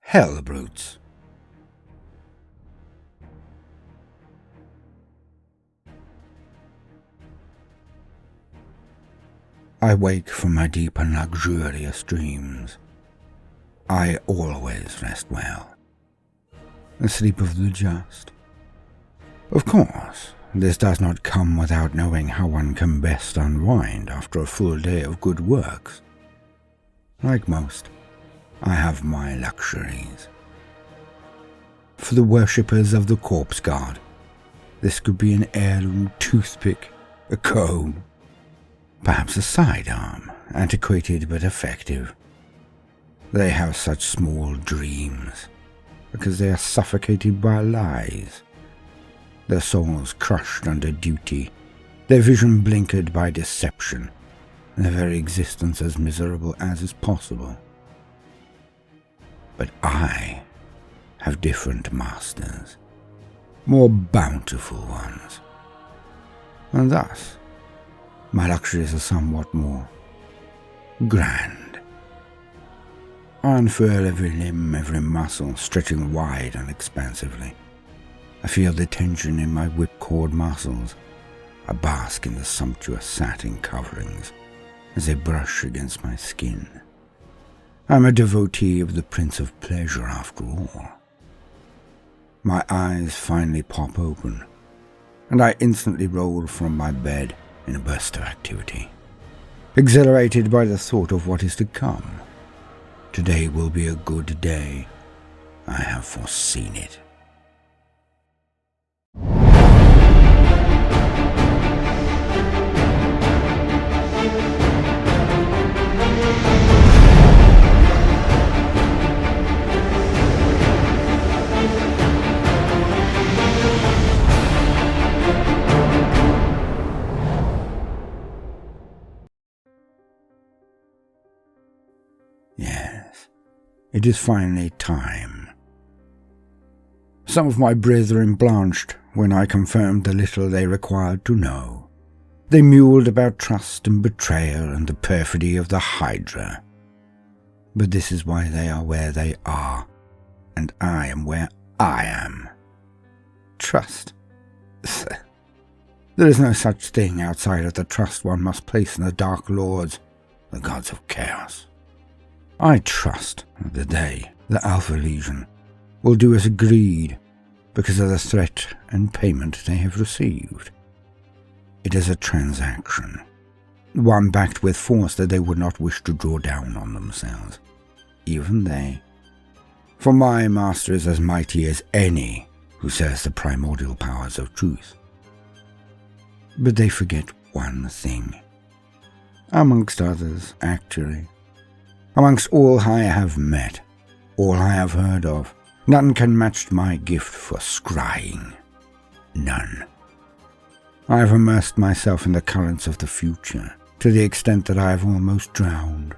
Hellbrutes. I wake from my deep and luxurious dreams. I always rest well. The sleep of the just. Of course, this does not come without knowing how one can best unwind after a full day of good works. Like most, I have my luxuries. For the worshippers of the corpse god, this could be an heirloom toothpick, a comb, perhaps a sidearm, antiquated but effective. They have such small dreams, because they are suffocated by lies, their souls crushed under duty, their vision blinkered by deception, and their very existence as miserable as is possible. But I have different masters, more bountiful ones, and thus my luxuries are somewhat more grand. I unfurl every limb, every muscle, stretching wide and expansively. I feel the tension in my whipcord muscles. I bask in the sumptuous satin coverings as they brush against my skin. I'm a devotee of the Prince of Pleasure after all. My eyes finally pop open, and I instantly roll from my bed in a burst of activity, exhilarated by the thought of what is to come. Today will be a good day. I have foreseen it. Yes, it is finally time. Some of my brethren blanched when I confirmed the little they required to know. They mewed about trust and betrayal and the perfidy of the Hydra. But this is why they are where they are, and I am where I am. Trust. There is no such thing outside of the trust one must place in the Dark Lords, the gods of chaos. I trust that they, the Alpha Legion, will do as agreed because of the threat and payment they have received. It is a transaction, one backed with force that they would not wish to draw down on themselves, even they. For my master is as mighty as any who says the primordial powers of truth. But they forget one thing, amongst others, actually. Amongst all I have met, all I have heard of, none can match my gift for scrying. None. I have immersed myself in the currents of the future, to the extent that I have almost drowned.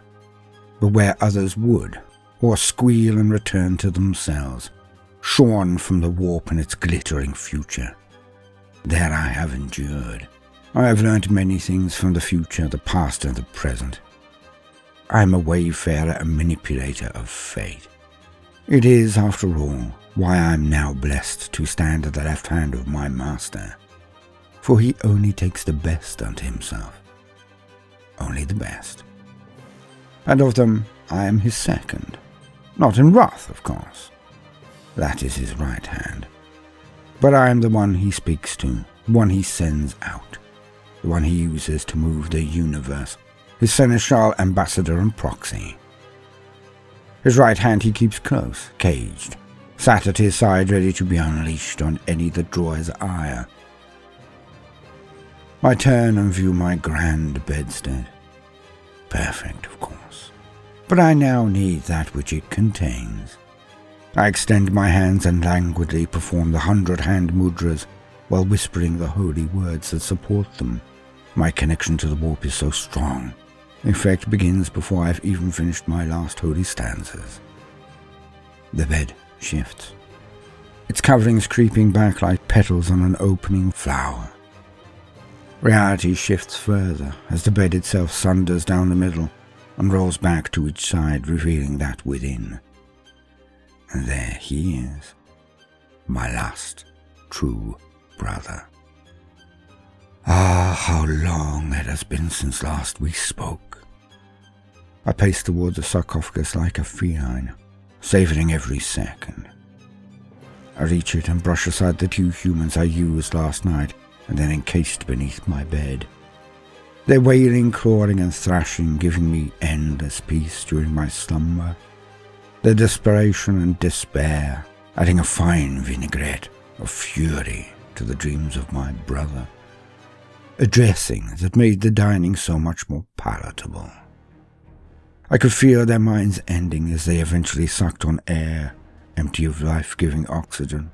But where others would, or squeal and return to themselves, shorn from the warp and its glittering future, there I have endured. I have learnt many things from the future, the past and the present. I am a wayfarer and manipulator of fate. It is, after all, why I am now blessed to stand at the left hand of my master, for he only takes the best unto himself, only the best. And of them I am his second, not in wrath, of course. That is his right hand. But I am the one he speaks to, the one he sends out, the one he uses to move the universe, his seneschal, ambassador, and proxy. His right hand he keeps close, caged, sat at his side ready to be unleashed on any that draw his ire. I turn and view my grand bedstead. Perfect, of course. But I now need that which it contains. I extend my hands and languidly perform the 100-hand mudras while whispering the holy words that support them. My connection to the warp is so strong. The effect begins before I have even finished my last holy stanzas. The bed shifts, its coverings creeping back like petals on an opening flower. Reality shifts further as the bed itself sunders down the middle and rolls back to each side, revealing that within. And there he is, my last true brother. Ah, how long it has been since last we spoke. I paced towards the sarcophagus like a feline, savouring every second. I reach it and brush aside the 2 humans I used last night and then encased beneath my bed. Their wailing, clawing and thrashing giving me endless peace during my slumber. Their desperation and despair adding a fine vinaigrette of fury to the dreams of my brother. A dressing that made the dining so much more palatable. I could feel their minds ending as they eventually sucked on air, empty of life-giving oxygen,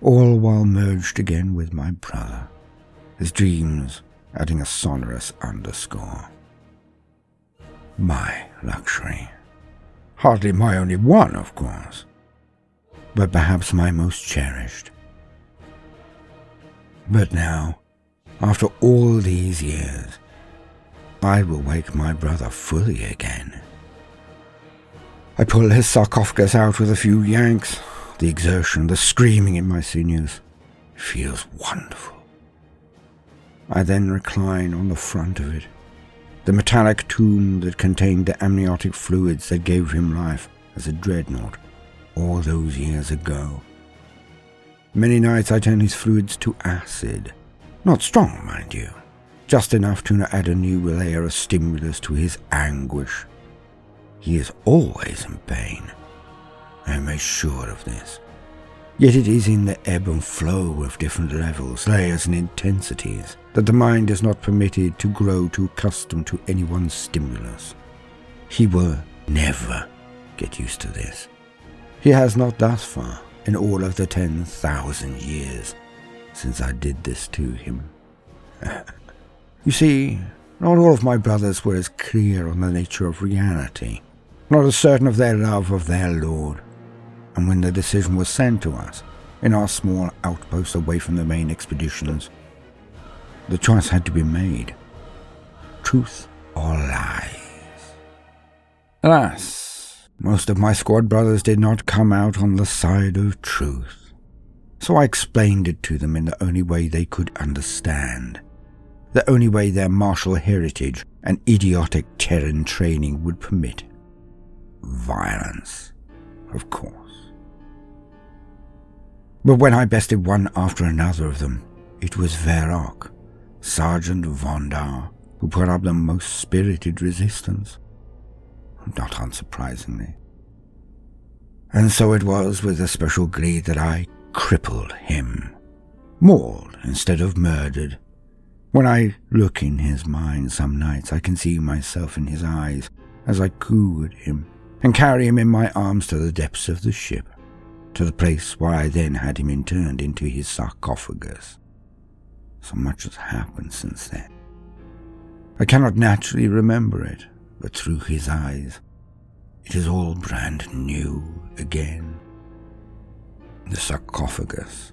all while merged again with my brother, his dreams adding a sonorous underscore. My luxury. Hardly my only one, of course, but perhaps my most cherished. But now, after all these years, I will wake my brother fully again. I pull his sarcophagus out with a few yanks. The exertion, the screaming in my sinews, feels wonderful. I then recline on the front of it, the metallic tomb that contained the amniotic fluids that gave him life as a dreadnought all those years ago. Many nights I turn his fluids to acid. Not strong, mind you, just enough to add a new layer of stimulus to his anguish. He is always in pain. I am made sure of this. Yet it is in the ebb and flow of different levels, layers and intensities that the mind is not permitted to grow too accustomed to any one stimulus. He will never get used to this. He has not thus far in all of the 10,000 years since I did this to him. You see, not all of my brothers were as clear on the nature of reality, not as certain of their love of their Lord. And when the decision was sent to us, in our small outpost away from the main expeditions, the choice had to be made. Truth or lies. Alas, most of my squad brothers did not come out on the side of truth. So I explained it to them in the only way they could understand. The only way their martial heritage and idiotic Terran training would permit. Violence, of course. But when I bested one after another of them, it was Verok, Sergeant Vondar, who put up the most spirited resistance. Not unsurprisingly. And so it was with a special glee that I crippled him. Mauled instead of murdered. When I look in his mind some nights, I can see myself in his eyes as I coo at him and carry him in my arms to the depths of the ship, to the place where I then had him interned into his sarcophagus. So much has happened since then. I cannot naturally remember it, but through his eyes, it is all brand new again. The sarcophagus.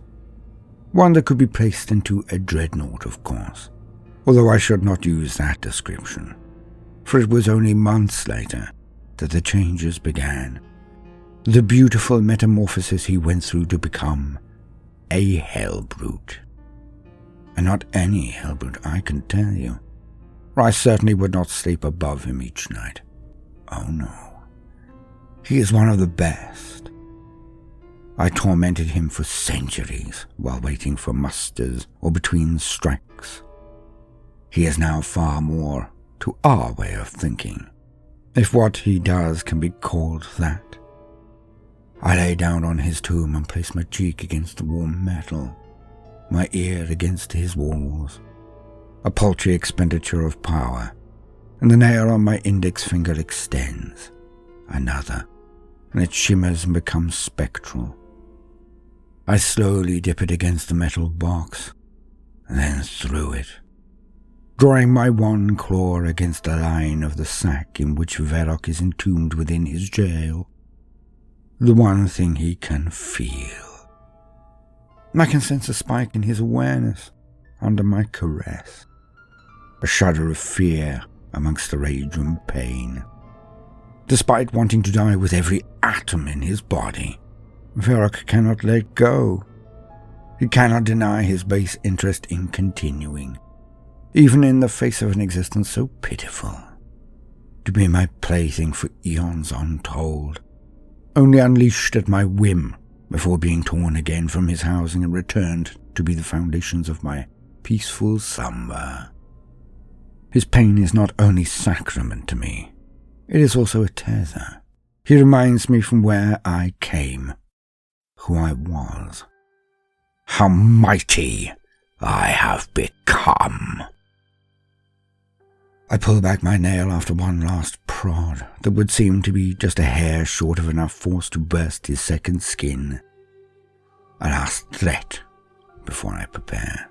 One that could be placed into a dreadnought, of course, although I should not use that description, for it was only months later that the changes began. The beautiful metamorphosis he went through to become a Hellbrute. And not any Hellbrute, I can tell you, for I certainly would not sleep above him each night. Oh no. He is one of the best. I tormented him for centuries while waiting for musters or between strikes. He is now far more to our way of thinking, if what he does can be called that. I lay down on his tomb and placed my cheek against the warm metal, my ear against his walls. A paltry expenditure of power, and the nail on my index finger extends. Another, and it shimmers and becomes spectral. I slowly dip it against the metal box, and then through it, drawing my one claw against the line of the sack in which Verok is entombed within his jail. The one thing he can feel. I can sense a spike in his awareness under my caress, a shudder of fear amongst the rage and pain. Despite wanting to die with every atom in his body, Varrock cannot let go. He cannot deny his base interest in continuing, even in the face of an existence so pitiful. To be my plaything for eons untold, only unleashed at my whim before being torn again from his housing and returned to be the foundations of my peaceful slumber. His pain is not only sacrament to me, it is also a tether. He reminds me from where I came, who I was, how mighty I have become. I pull back my nail after one last prod that would seem to be just a hair short of enough force to burst his second skin. A last threat before I prepare.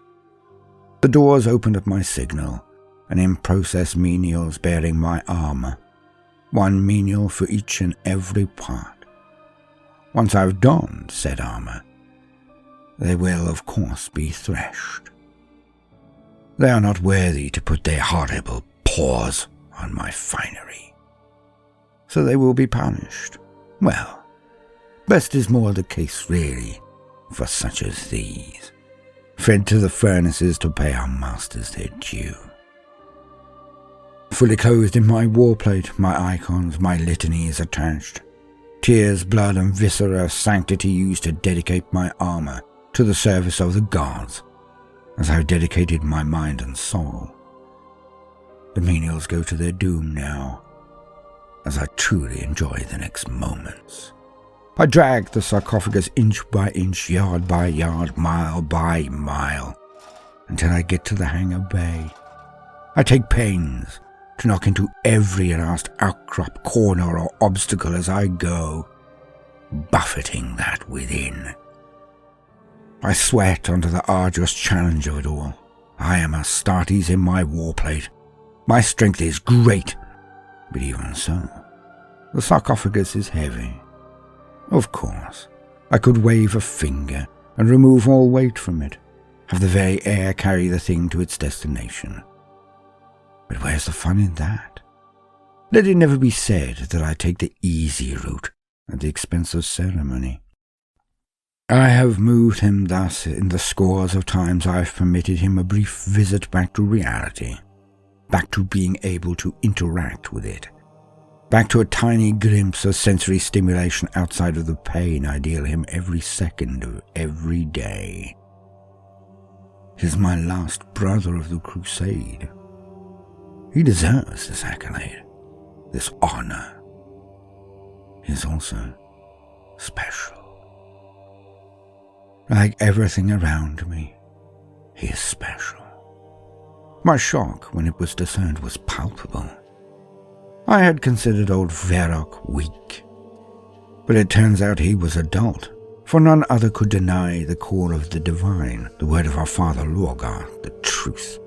The doors open at my signal, and in process menials bearing my armour, one menial for each and every part. Once I've donned said armour, they will of course be threshed. They are not worthy to put their horrible paws on my finery, so they will be punished. Well, best is more the case really, for such as these, fed to the furnaces to pay our masters their due. Fully clothed in my warplate, my icons, my litanies attached, tears, blood and viscera of sanctity used to dedicate my armour to the service of the gods, as I've dedicated my mind and soul. The menials go to their doom now, as I truly enjoy the next moments. I drag the sarcophagus inch by inch, yard by yard, mile by mile, until I get to the hangar bay. I take pains to knock into every last outcrop, corner or obstacle as I go, buffeting that within. I sweat under the arduous challenge of it all. I am Astartes in my warplate. My strength is great, but even so, the sarcophagus is heavy. Of course, I could wave a finger and remove all weight from it, have the very air carry the thing to its destination. But where's the fun in that? Let it never be said that I take the easy route at the expense of ceremony. I have moved him thus in the scores of times I've permitted him a brief visit back to reality, back to being able to interact with it, back to a tiny glimpse of sensory stimulation outside of the pain I deal him every second of every day. He's my last brother of the crusade. He deserves this accolade, this honor. He's also special. Like everything around me, he is special. My shock when it was discerned was palpable. I had considered old Varrock weak, but it turns out he was adult, for none other could deny the core of the divine, the word of our father Lorgar, the truth.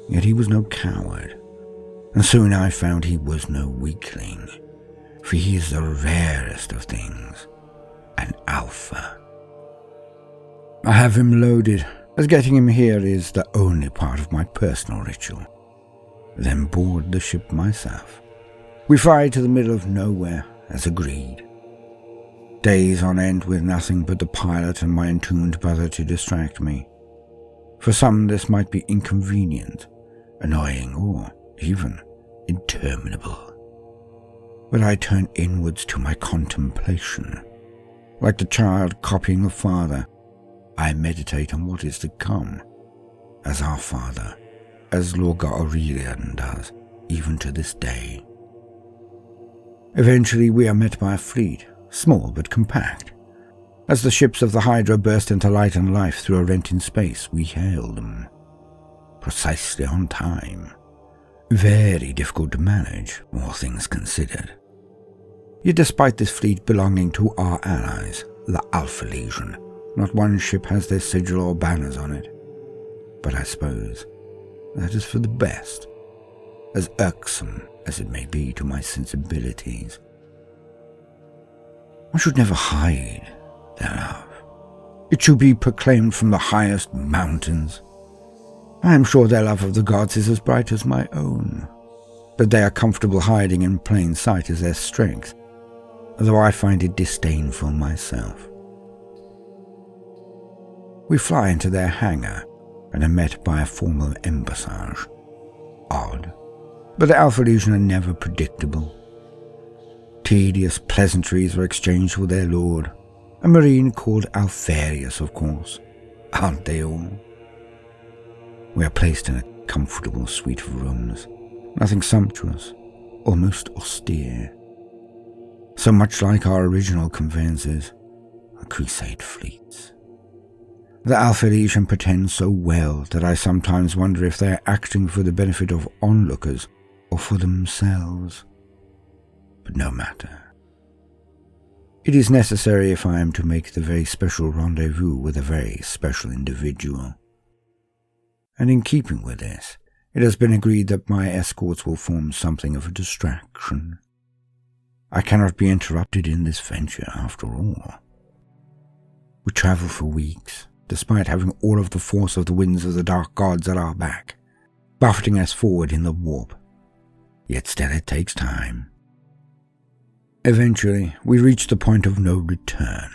Yet he was no coward, and soon I found he was no weakling, for he is the rarest of things, an alpha. I have him loaded, as getting him here is the only part of my personal ritual. Then board the ship myself. We fly to the middle of nowhere, as agreed. Days on end with nothing but the pilot and my entombed brother to distract me. For some this might be inconvenient, annoying, or even interminable. But I turn inwards to my contemplation. Like the child copying the father, I meditate on what is to come, as our father, as Lorgar Aurelian does, even to this day. Eventually we are met by a fleet, small but compact. As the ships of the Hydra burst into light and life through a rent in space, we hail them. Precisely on time. Very difficult to manage, all things considered. Yet despite this fleet belonging to our allies, the Alpha Legion, not one ship has their sigil or banners on it. But I suppose that is for the best, as irksome as it may be to my sensibilities. One should never hide their love. It should be proclaimed from the highest mountains. I am sure their love of the gods is as bright as my own. that they are comfortable hiding in plain sight is their strength, though I find it disdainful myself. We fly into their hangar and are met by a formal embassage. Odd, but the Alpha Legion are never predictable. Tedious pleasantries are exchanged with their lord, a marine called Alfarius, of course. Aren't they all? We are placed in a comfortable suite of rooms, nothing sumptuous, almost austere. So much like our original conveyances, the Crusade fleets. The Alpha Legion pretend so well that I sometimes wonder if they are acting for the benefit of onlookers or for themselves. But no matter. It is necessary if I am to make the very special rendezvous with a very special individual. And in keeping with this, it has been agreed that my escorts will form something of a distraction. I cannot be interrupted in this venture, after all. We travel for weeks, despite having all of the force of the winds of the dark gods at our back, buffeting us forward in the warp. Yet still it takes time. Eventually, we reach the point of no return.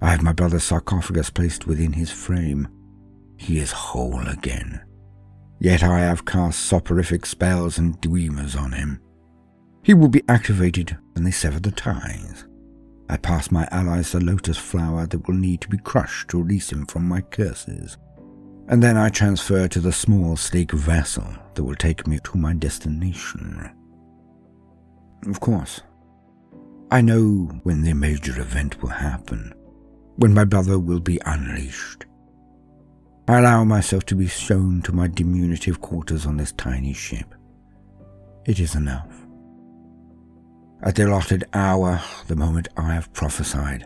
I have my brother's sarcophagus placed within his frame. He is whole again. Yet I have cast soporific spells and dweemers on him. He will be activated when they sever the ties. I pass my allies the lotus flower that will need to be crushed to release him from my curses. And then I transfer to the small, sleek vessel that will take me to my destination. Of course, I know when the major event will happen, when my brother will be unleashed. I allow myself to be shown to my diminutive quarters on this tiny ship. It is enough. At the allotted hour, the moment I have prophesied,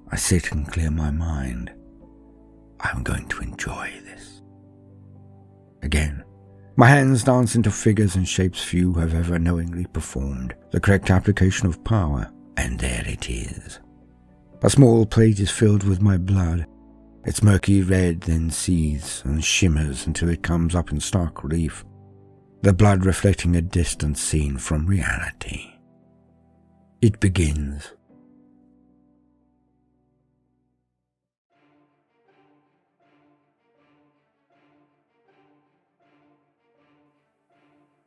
I sit and clear my mind. I am going to enjoy this. Again, my hands dance into figures and shapes few have ever knowingly performed, the correct application of power, and there it is. A small plate is filled with my blood. Its murky red then seethes and shimmers until it comes up in stark relief, the blood reflecting a distant scene from reality. It begins.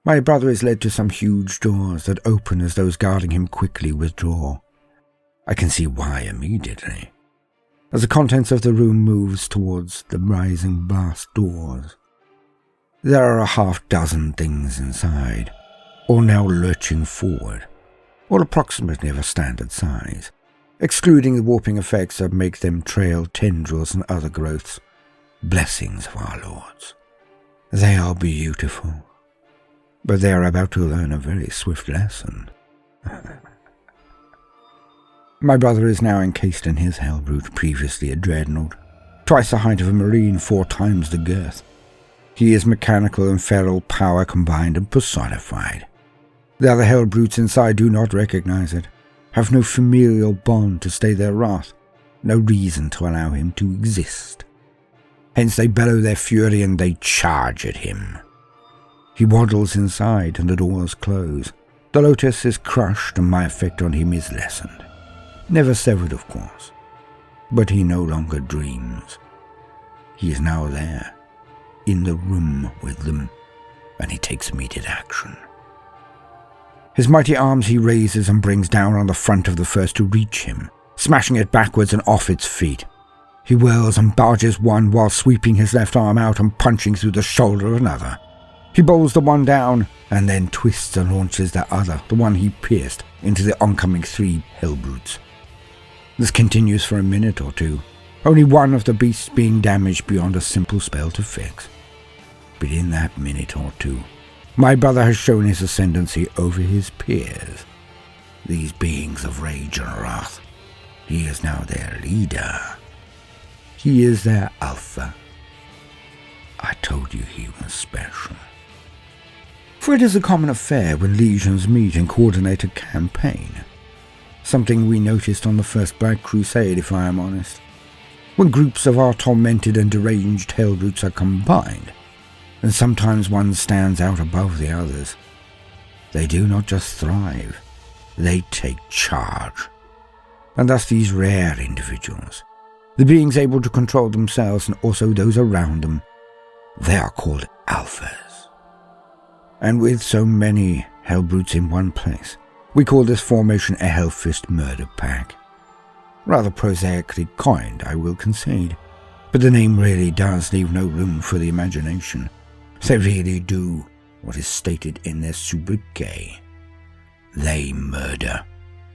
My brother is led to some huge doors that open as those guarding him quickly withdraw. I can see why immediately, as the contents of the room moves towards the rising blast doors. There are a half-dozen things inside, all now lurching forward, all approximately of a standard size, excluding the warping effects that make them trail tendrils and other growths, blessings of our lords. They are beautiful, but they are about to learn a very swift lesson. My brother is now encased in his Hellbrute, previously a Dreadnought, twice the height of a Marine, 4 times the girth. He is mechanical and feral power combined and personified. The other Hellbrutes inside do not recognize it, have no familial bond to stay their wrath, no reason to allow him to exist. Hence they bellow their fury and they charge at him. He waddles inside and the doors close. The lotus is crushed and my effect on him is lessened. Never severed, of course, but he no longer dreams. He is now there, in the room with them, and he takes immediate action. His mighty arms he raises and brings down on the front of the first to reach him, smashing it backwards and off its feet. He whirls and barges one while sweeping his left arm out and punching through the shoulder of another. He bowls the one down, and then twists and launches the other, the one he pierced, into the oncoming 3 Hellbrutes. This continues for a minute or two, only one of the beasts being damaged beyond a simple spell to fix. But in that minute or two, my brother has shown his ascendancy over his peers. These beings of rage and wrath, he is now their leader. He is their alpha. I told you he was special. For it is a common affair when legions meet and coordinate a campaign. Something we noticed on the first Black Crusade, if I am honest. When groups of our tormented and deranged Hellbrutes are combined, and sometimes one stands out above the others, They do not just thrive, they take charge. And thus these rare individuals, the beings able to control themselves and also those around them, they are called alphas. And with so many Hellbrutes in one place, we call this formation a Hellfist murder pack. Rather prosaically coined, I will concede, but the name really does leave no room for the imagination. They really do what is stated in their sobriquet. They murder.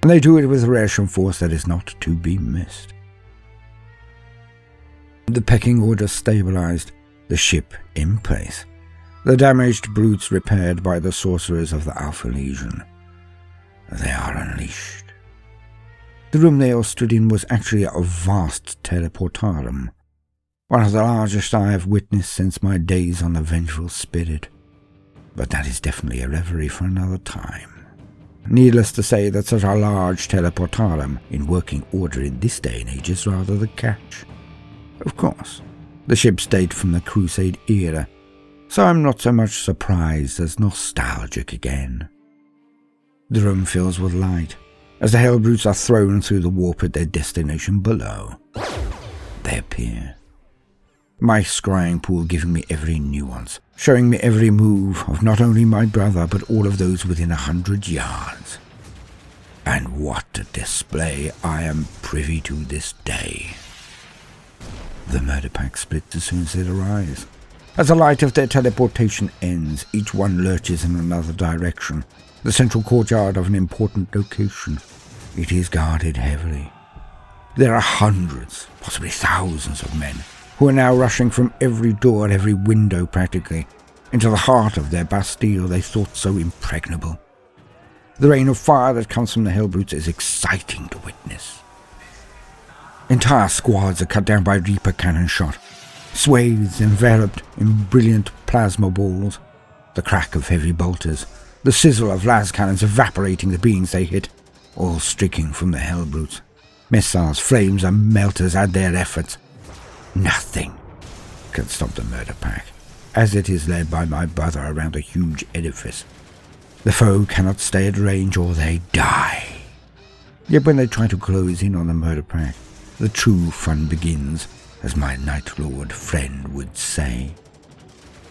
And they do it with a ration force that is not to be missed. The pecking order stabilized, the ship in place, the damaged brutes repaired by the sorcerers of the Alpha Legion. They are unleashed. The room they all stood in was actually a vast teleportarum, one of the largest I have witnessed since my days on the Vengeful Spirit. But that is definitely a reverie for another time. Needless to say that such a large teleportarum in working order in this day and age is rather the catch. Of course, the ships date from the Crusade era, so I'm not so much surprised as nostalgic again. The room fills with light, as the Hellbrutes are thrown through the warp at their destination below. They appear. My scrying pool giving me every nuance, showing me every move of not only my brother but all of those within 100 yards. And what a display I am privy to this day. The murder pack splits as soon as it arrives. As the light of their teleportation ends, each one lurches in another direction, the central courtyard of an important location. It is guarded heavily. There are hundreds, possibly thousands of men, who are now rushing from every door and every window practically, into the heart of their Bastille they thought so impregnable. The rain of fire that comes from the Hellbrutes is exciting to witness. Entire squads are cut down by Reaper cannon shot, swathes enveloped in brilliant plasma balls, the crack of heavy bolters, the sizzle of las cannons evaporating the beings they hit, all streaking from the Hellbrutes. Missiles, flames and melters add their efforts. Nothing can stop the murder pack, as it is led by my brother around a huge edifice. The foe cannot stay at range or they die. Yet when they try to close in on the murder pack, the true fun begins, as my Night Lord friend would say.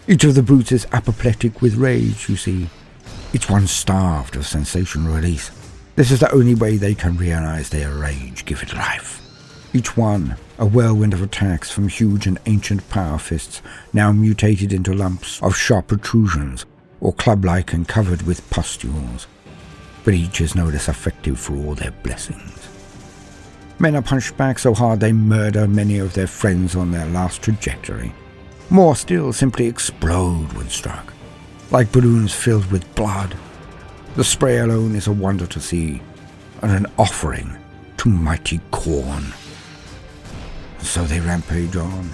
Each of the brutes is apoplectic with rage, you see. Each one starved of sensation release. This is the only way they can realize their rage, give it life. Each one, a whirlwind of attacks from huge and ancient power fists, now mutated into lumps of sharp protrusions, or club-like and covered with pustules. But each is no less effective for all their blessings. Men are punched back so hard they murder many of their friends on their last trajectory. More still simply explode when struck, like balloons filled with blood. The spray alone is a wonder to see, and an offering to mighty Khorne. So they rampage on.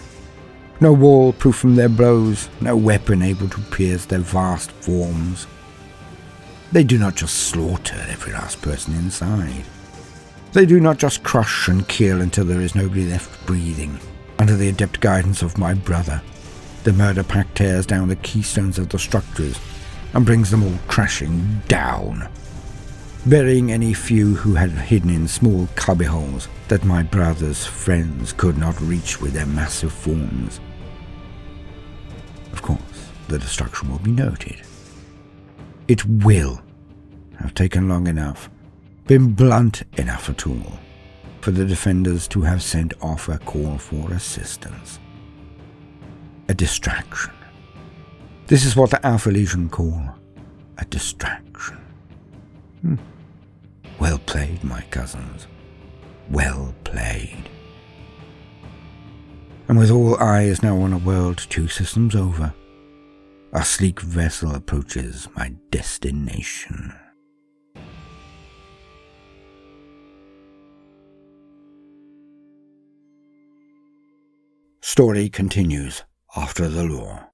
No wall proof from their blows, no weapon able to pierce their vast forms. They do not just slaughter every last person inside. They do not just crush and kill until there is nobody left breathing. Under the adept guidance of my brother, the murder pack tears down the keystones of the structures and brings them all crashing down, burying any few who had hidden in small cubbyholes that my brother's friends could not reach with their massive forms. Of course, the destruction will be noted. It will have taken long enough, been blunt enough at all, for the defenders to have sent off a call for assistance. A distraction. This is what the Alpha Legion call a distraction. Well played, my cousins. Well played. And with all eyes now on a world 2 systems over, our sleek vessel approaches my destination. Story continues after the lore.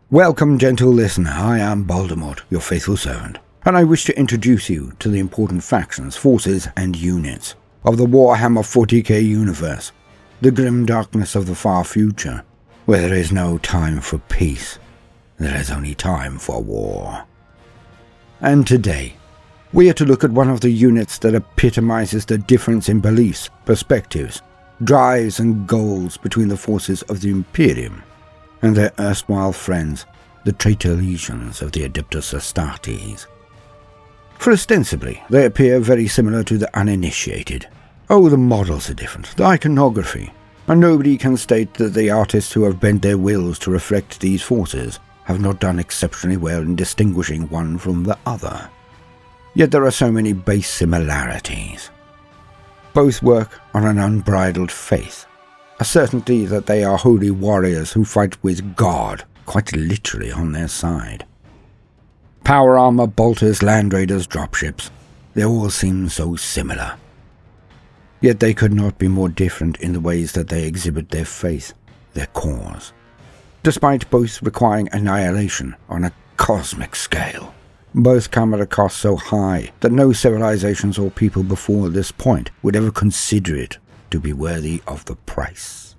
Welcome, gentle listener. I am Baldermort, your faithful servant, and I wish to introduce you to the important factions, forces, and units of the Warhammer 40k universe, the grim darkness of the far future, Where there is no time for peace, there is only time for war. And today, we are to look at one of the units that epitomizes the difference in beliefs, perspectives, drives and goals between the forces of the Imperium and their erstwhile friends, the traitor legions of the Adeptus Astartes. For ostensibly, they appear very similar to the uninitiated. Oh, the models are different, the iconography, and nobody can state that the artists who have bent their wills to reflect these forces have not done exceptionally well in distinguishing one from the other. Yet there are so many base similarities. Both work on an unbridled faith, a certainty that they are holy warriors who fight with God quite literally on their side. Power armor, bolters, land raiders, dropships, they all seem so similar. Yet they could not be more different in the ways that they exhibit their faith, their cause. Despite both requiring annihilation on a cosmic scale, both come at a cost so high that no civilizations or people before this point would ever consider it to be worthy of the price.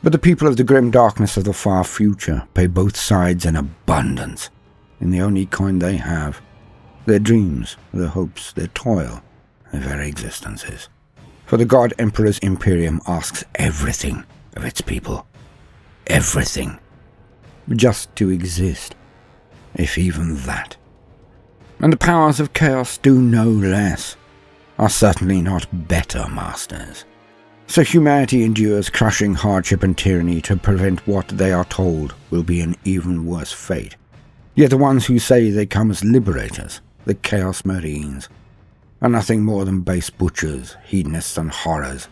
But the people of the grim darkness of the far future pay both sides in abundance, in the only coin they have, their dreams, their hopes, their toil, their very existences. For the God Emperor's Imperium asks everything of its people. Everything. Just to exist, if even that. And the powers of chaos do no less, are certainly not better masters. So humanity endures crushing hardship and tyranny to prevent what they are told will be an even worse fate. Yet the ones who say they come as liberators, the Chaos Marines, are nothing more than base butchers, hedonists and horrors.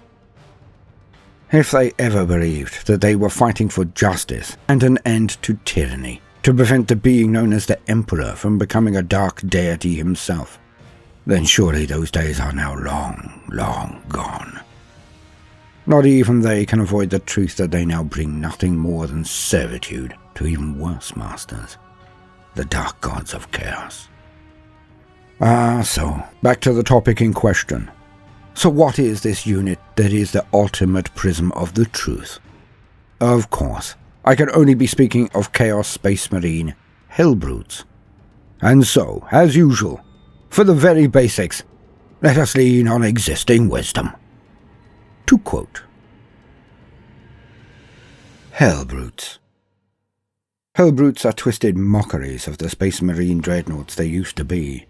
If they ever believed that they were fighting for justice and an end to tyranny, to prevent the being known as the Emperor from becoming a dark deity himself, then surely those days are now long, long gone. Not even they can avoid the truth that they now bring nothing more than servitude to even worse masters, the Dark Gods of Chaos. So, back to the topic in question. So what is this unit that is the ultimate prism of the truth? Of course, I can only be speaking of Chaos Space Marine Hellbrutes. And so, as usual, for the very basics, let us lean on existing wisdom. To quote, Hellbrutes. Hellbrutes are twisted mockeries of the Space Marine Dreadnoughts they used to be,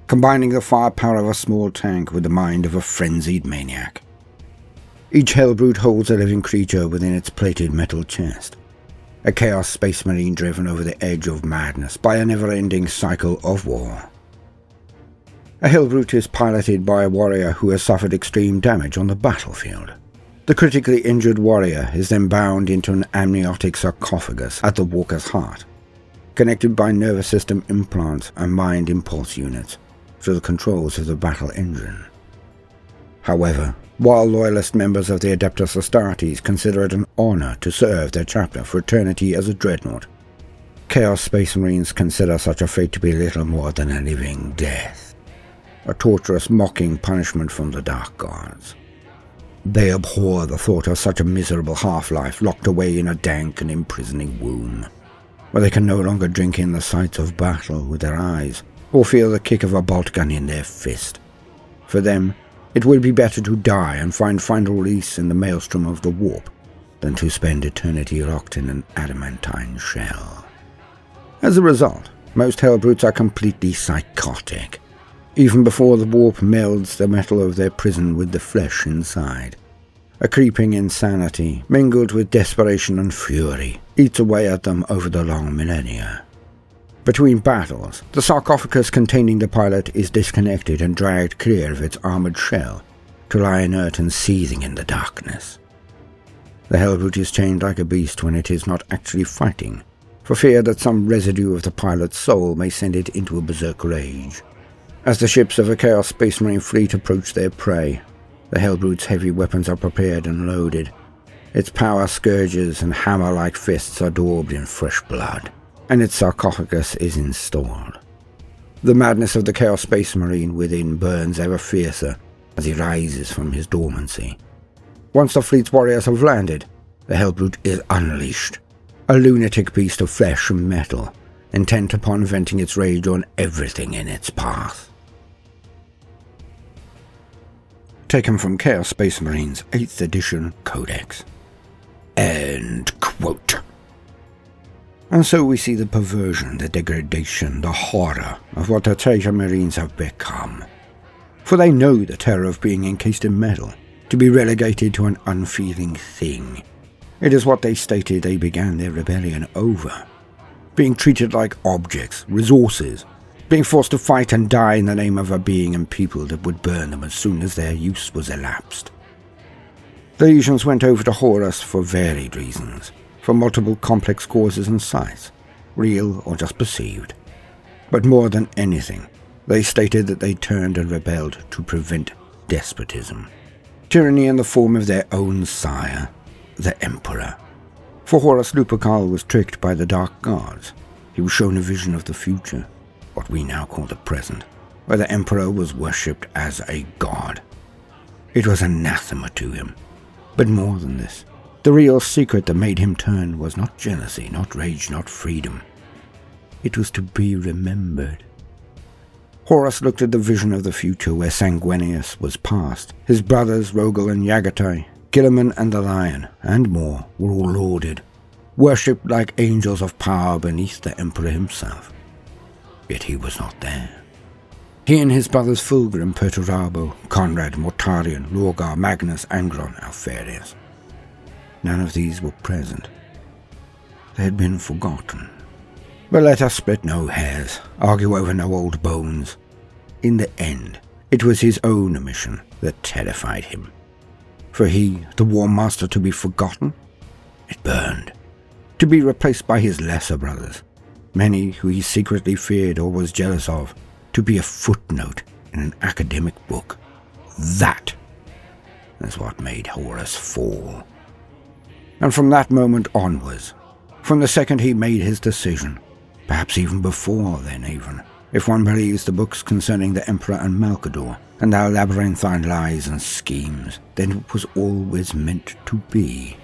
combining the firepower of a small tank with the mind of a frenzied maniac. Each Hellbrute holds a living creature within its plated metal chest, a Chaos Space Marine driven over the edge of madness by a never-ending cycle of war. A Hellbrute is piloted by a warrior who has suffered extreme damage on the battlefield. The critically injured warrior is then bound into an amniotic sarcophagus at the walker's heart, connected by nervous system implants and mind impulse units to the controls of the battle engine. However, while loyalist members of the Adeptus Astartes consider it an honor to serve their chapter for eternity as a dreadnought, Chaos Space Marines consider such a fate to be little more than a living death, a torturous mocking punishment from the Dark Gods. They abhor the thought of such a miserable half-life locked away in a dank and imprisoning womb, where they can no longer drink in the sights of battle with their eyes, or feel the kick of a bolt gun in their fist. For them, it would be better to die and find final release in the maelstrom of the warp, than to spend eternity locked in an adamantine shell. As a result, most Hellbrutes are completely psychotic, even before the warp melds the metal of their prison with the flesh inside. A creeping insanity, mingled with desperation and fury, eats away at them over the long millennia. Between battles, the sarcophagus containing the pilot is disconnected and dragged clear of its armored shell, to lie inert and seething in the darkness. The Hellbrute is chained like a beast when it is not actually fighting, for fear that some residue of the pilot's soul may send it into a berserk rage. As the ships of a Chaos Space Marine fleet approach their prey, the Hellbrute's heavy weapons are prepared and loaded. Its power scourges and hammer-like fists are daubed in fresh blood, and its sarcophagus is installed. The madness of the Chaos Space Marine within burns ever fiercer as he rises from his dormancy. Once the fleet's warriors have landed, the Hellbrute is unleashed, a lunatic beast of flesh and metal, intent upon venting its rage on everything in its path. Taken from Chaos Space Marines 8th edition Codex. End quote. And so we see the perversion, the degradation, the horror of what the Traitor Marines have become. For they know the terror of being encased in metal, to be relegated to an unfeeling thing. It is what they stated they began their rebellion over. Being treated like objects, resources, being forced to fight and die in the name of a being and people that would burn them as soon as their use was elapsed. The legions went over to Horus for varied reasons, for multiple complex causes and sites, real or just perceived. But more than anything, they stated that they turned and rebelled to prevent despotism. Tyranny in the form of their own sire, the Emperor. For Horus Lupercal was tricked by the Dark Gods. He was shown a vision of the future, what we now call the present, where the Emperor was worshipped as a god. It was anathema to him. But more than this, the real secret that made him turn was not jealousy, not rage, not freedom. It was to be remembered. Horus looked at the vision of the future where Sanguinius was past. His brothers Rogel and Yagatai, Gilliman and the Lion, and more, were all lauded, worshipped like angels of power beneath the Emperor himself. Yet he was not there. He and his brothers Fulgrim, Perturabo, Conrad, Mortarion, Lorgar, Magnus, Angron, Alfarius. None of these were present. They had been forgotten. But let us split no hairs, argue over no old bones. In the end, it was his own omission that terrified him. For he, the War Master, to be forgotten? It burned. To be replaced by his lesser brothers, many who he secretly feared or was jealous of, to be a footnote in an academic book. That is what made Horus fall. And from that moment onwards, from the second he made his decision, perhaps even before then even, if one believes the books concerning the Emperor and Malcador, and their labyrinthine lies and schemes, then it was always meant to be.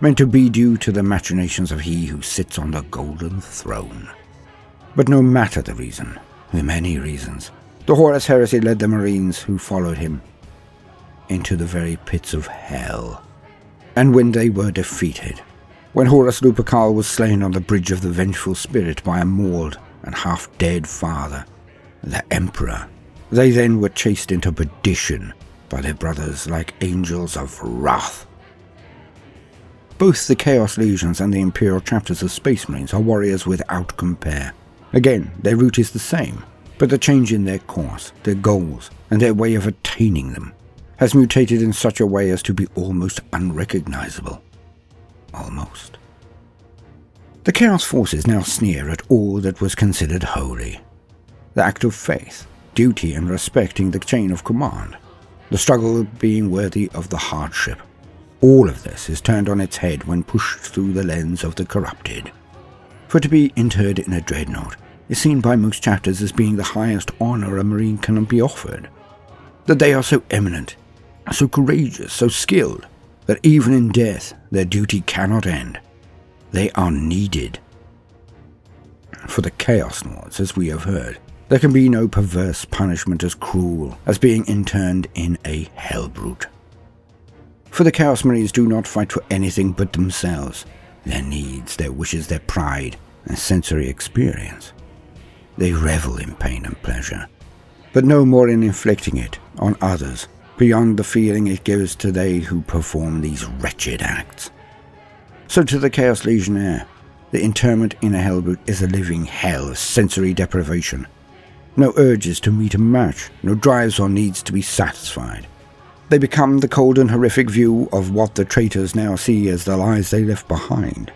Meant to be due to the machinations of he who sits on the golden throne. But no matter the reason, the many reasons, the Horus heresy led the Marines who followed him into the very pits of hell. And when they were defeated, when Horus Lupercal was slain on the bridge of the Vengeful Spirit by a mauled and half-dead father, the Emperor, they then were chased into perdition by their brothers like angels of wrath. Both the Chaos Legions and the Imperial chapters of Space Marines are warriors without compare. Again, their route is the same, but the change in their course, their goals, and their way of attaining them has mutated in such a way as to be almost unrecognizable. Almost. The Chaos Forces now sneer at all that was considered holy. The act of faith, duty and respecting the chain of command, the struggle of being worthy of the hardship. All of this is turned on its head when pushed through the lens of the corrupted. For to be interred in a dreadnought is seen by most chapters as being the highest honor a Marine can be offered. That they are so eminent, so courageous, so skilled, that even in death their duty cannot end. They are needed. For the Chaos Lords, as we have heard, there can be no perverse punishment as cruel as being interned in a Hellbrute. For the Chaos Marines do not fight for anything but themselves, their needs, their wishes, their pride, and sensory experience. They revel in pain and pleasure, but no more in inflicting it on others, beyond the feeling it gives to they who perform these wretched acts. So to the Chaos Legionnaire, the interment in a Hellbrute is a living hell of sensory deprivation. No urges to meet and match, no drives or needs to be satisfied. They become the cold and horrific view of what the traitors now see as the lies they left behind.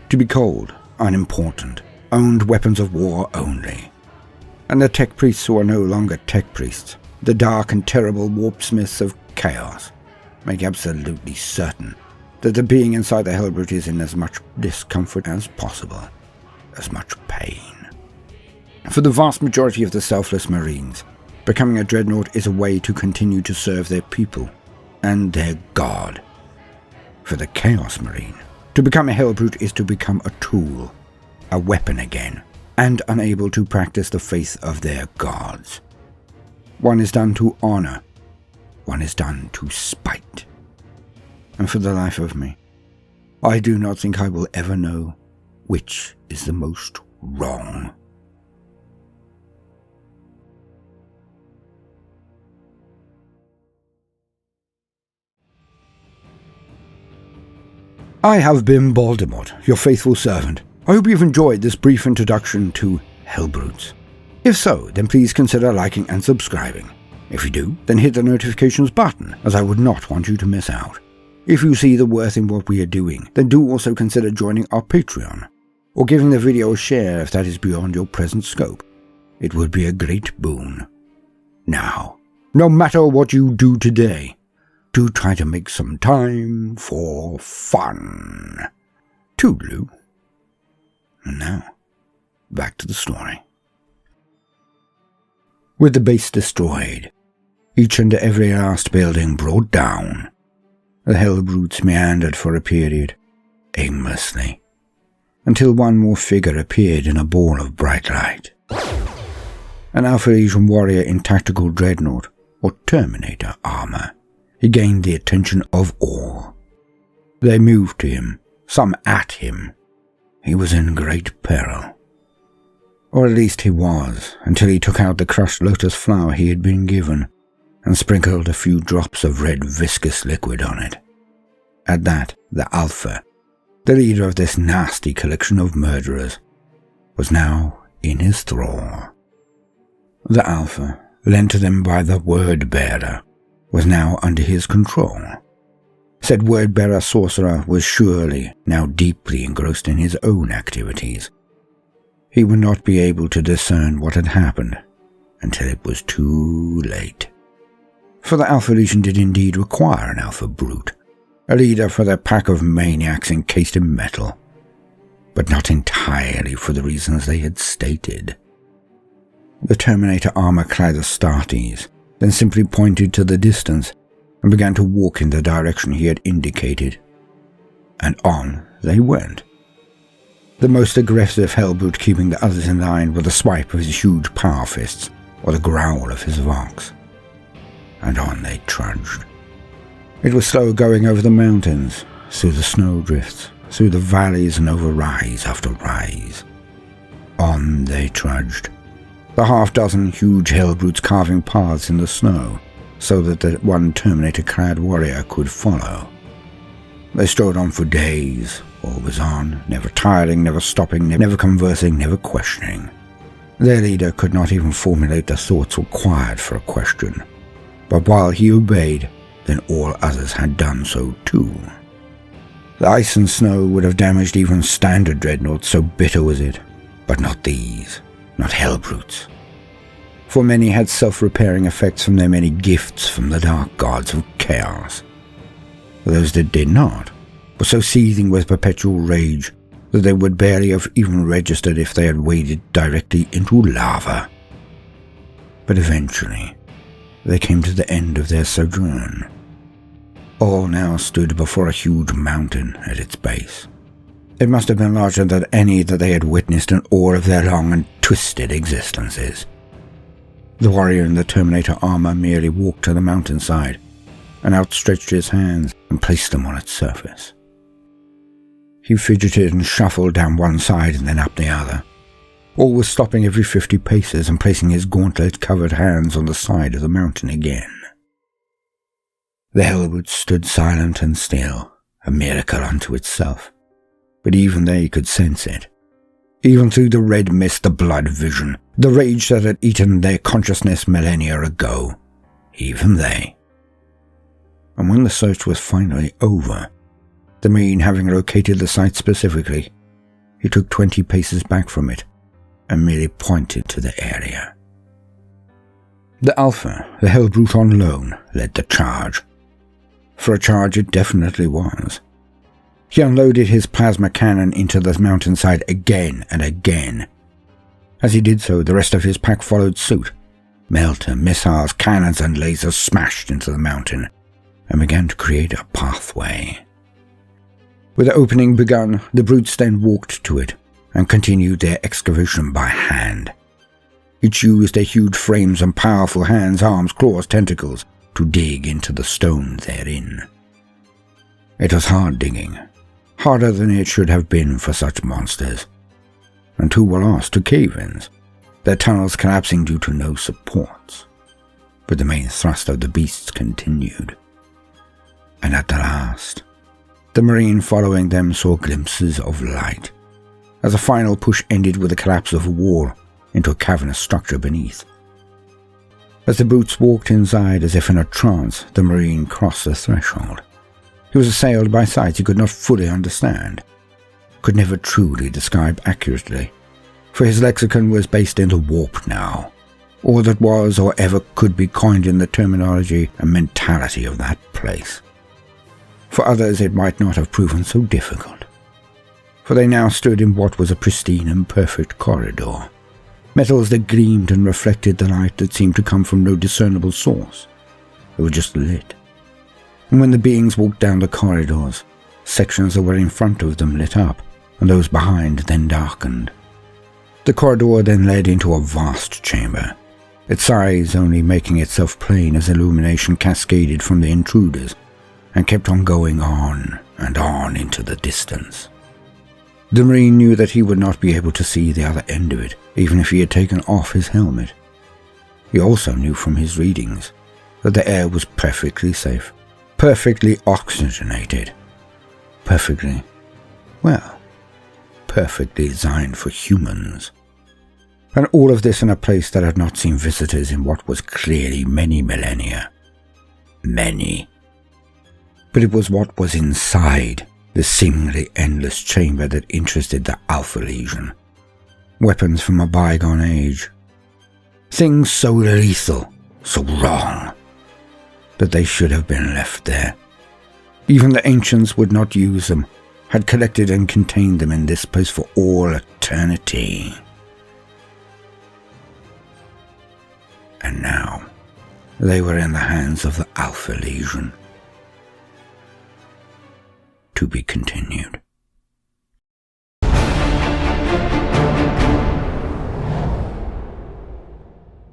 To be cold, unimportant, owned weapons of war only. And the tech priests who are no longer tech priests, the dark and terrible warpsmiths of chaos, make absolutely certain that the being inside the Hellbrute is in as much discomfort as possible, as much pain. For the vast majority of the selfless Marines, becoming a dreadnought is a way to continue to serve their people and their god. for the Chaos Marine. To become a Hellbrute is to become a tool, a weapon again, and unable to practice the faith of their gods. One is done to honor, one is done to spite. And for the life of me, I do not think I will ever know which is the most wrong. I have been Baldermort, your faithful servant. I hope you've enjoyed this brief introduction to Hellbrutes. If so, then please consider liking and subscribing. If you do, then hit the notifications button, as I would not want you to miss out. If you see the worth in what we are doing, then do also consider joining our Patreon, or giving the video a share if that is beyond your present scope. It would be a great boon. Now, no matter what you do today, do try to make some time for fun. Toodaloo. And now, back to the story. With the base destroyed, each and every last building brought down, the Hellbrutes meandered for a period, aimlessly, until one more figure appeared in a ball of bright light. An Alpha Legion warrior in tactical Dreadnought, or Terminator armor. He gained the attention of all. They moved to him, some at him. He was in great peril. Or at least he was, until he took out the crushed lotus flower he had been given, and sprinkled a few drops of red viscous liquid on it. At that, the Alpha, the leader of this nasty collection of murderers, was now in his thrall. The Alpha, lent to them by the Word-Bearer, was now under his control. Said Word-Bearer sorcerer was surely now deeply engrossed in his own activities. He would not be able to discern what had happened until it was too late. For the Alpha Legion did indeed require an Alpha Brute, a leader for their pack of maniacs encased in metal, but not entirely for the reasons they had stated. The Terminator armor-clad Astartes then simply pointed to the distance and began to walk in the direction he had indicated. And on they went. The most aggressive Hellbrute keeping the others in line with a swipe of his huge power fists or the growl of his vox. And on they trudged. It was slow going over the mountains, through the snowdrifts, through the valleys and over rise after rise. On they trudged. The half-dozen huge Hellbrutes carving paths in the snow, so that the one Terminator-clad warrior could follow. They strode on for days, always on, never tiring, never stopping, never conversing, never questioning. Their leader could not even formulate the thoughts required for a question, but while he obeyed, then all others had done so too. The ice and snow would have damaged even standard dreadnoughts, so bitter was it, but not these. Not Hellbrutes. For many had self-repairing effects from their many gifts from the dark gods of chaos. Those that did not were so seething with perpetual rage that they would barely have even registered if they had waded directly into lava. But eventually, they came to the end of their sojourn. All now stood before a huge mountain at its base. It must have been larger than any that they had witnessed in all of their long and twisted existences. The warrior in the Terminator armor merely walked to the mountainside and outstretched his hands and placed them on its surface. He fidgeted and shuffled down one side and then up the other, always stopping every 50 paces and placing his gauntlet-covered hands on the side of the mountain again. The Hellbrutes stood silent and still, a miracle unto itself. But even they could sense it. Even through the red mist, the blood vision, the rage that had eaten their consciousness millennia ago. Even they. And when the search was finally over, the Marine having located the site specifically, he took 20 paces back from it and merely pointed to the area. The Alpha, the Hellbrute on loan, led the charge. For a charge it definitely was. He unloaded his plasma cannon into the mountainside again and again. As he did so, the rest of his pack followed suit. Melter, missiles, cannons and lasers smashed into the mountain and began to create a pathway. With the opening begun, the brutes then walked to it and continued their excavation by hand. Each used their huge frames and powerful hands, arms, claws, tentacles to dig into the stone therein. It was hard digging, harder than it should have been for such monsters, and two were lost to cave-ins, their tunnels collapsing due to no supports. But the main thrust of the beasts continued. And at the last, the Marine following them saw glimpses of light, as a final push ended with the collapse of a wall into a cavernous structure beneath. As the brutes walked inside as if in a trance, the Marine crossed the threshold. He was assailed by sights he could not fully understand, could never truly describe accurately, for his lexicon was based in the warp now. All that was or ever could be coined in the terminology and mentality of that place. For others it might not have proven so difficult, for they now stood in what was a pristine and perfect corridor. Metals that gleamed and reflected the light that seemed to come from no discernible source. They were just lit. And when the beings walked down the corridors, sections that were in front of them lit up, and those behind then darkened. The corridor then led into a vast chamber, its size only making itself plain as illumination cascaded from the intruders, and kept on going on and on into the distance. The Marine knew that he would not be able to see the other end of it, even if he had taken off his helmet. He also knew from his readings that the air was perfectly safe, perfectly oxygenated, perfectly designed for humans. And all of this in a place that had not seen visitors in what was clearly many millennia. Many. But it was what was inside this seemingly endless chamber that interested the Alpha Legion. Weapons from a bygone age. Things so lethal, so wrong, that they should have been left there. Even the ancients would not use them, had collected and contained them in this place for all eternity. And now, they were in the hands of the Alpha Legion. To be continued.